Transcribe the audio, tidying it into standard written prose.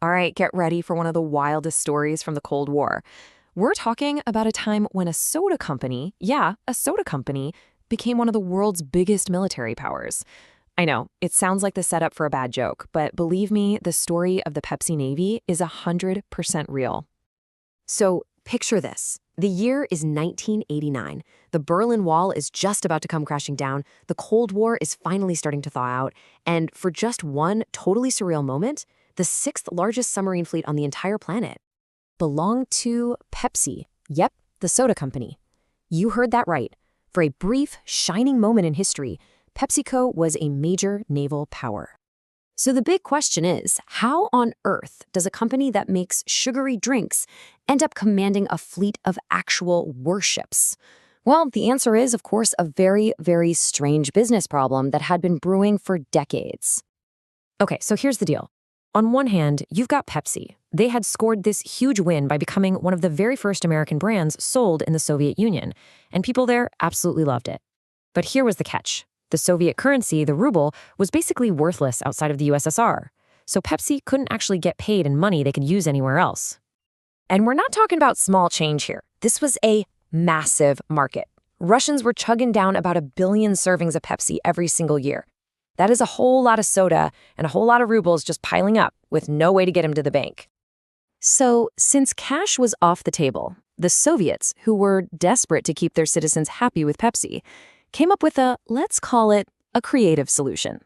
All right, get ready for one of the wildest stories from the Cold War. We're talking about a time when a soda company, yeah, a soda company, became one of the world's biggest military powers. I know, it sounds like the setup for a bad joke, but believe me, the story of the Pepsi Navy is 100% real. So, picture this. The year is 1989. The Berlin Wall is just about to come crashing down. The Cold War is finally starting to thaw out. And for just one totally surreal moment, the sixth largest submarine fleet on the entire planet belonged to Pepsi. Yep, the soda company. You heard that right. For a brief, shining moment in history, PepsiCo was a major naval power. So the big question is, how on earth does a company that makes sugary drinks end up commanding a fleet of actual warships? Well, the answer is, of course, a very, very strange business problem that had been brewing for decades. Okay, so here's the deal. On one hand, you've got Pepsi. They had scored this huge win by becoming one of the very first American brands sold in the Soviet Union, and people there absolutely loved it. But here was the catch. The Soviet currency, the ruble, was basically worthless outside of the USSR, so Pepsi couldn't actually get paid in money they could use anywhere else. And we're not talking about small change here. This was a massive market. Russians were chugging down about 1 billion servings of Pepsi every single year. That is a whole lot of soda and a whole lot of rubles just piling up with no way to get them to the bank. So, since cash was off the table, the Soviets, who were desperate to keep their citizens happy with Pepsi, came up with let's call it, a creative solution.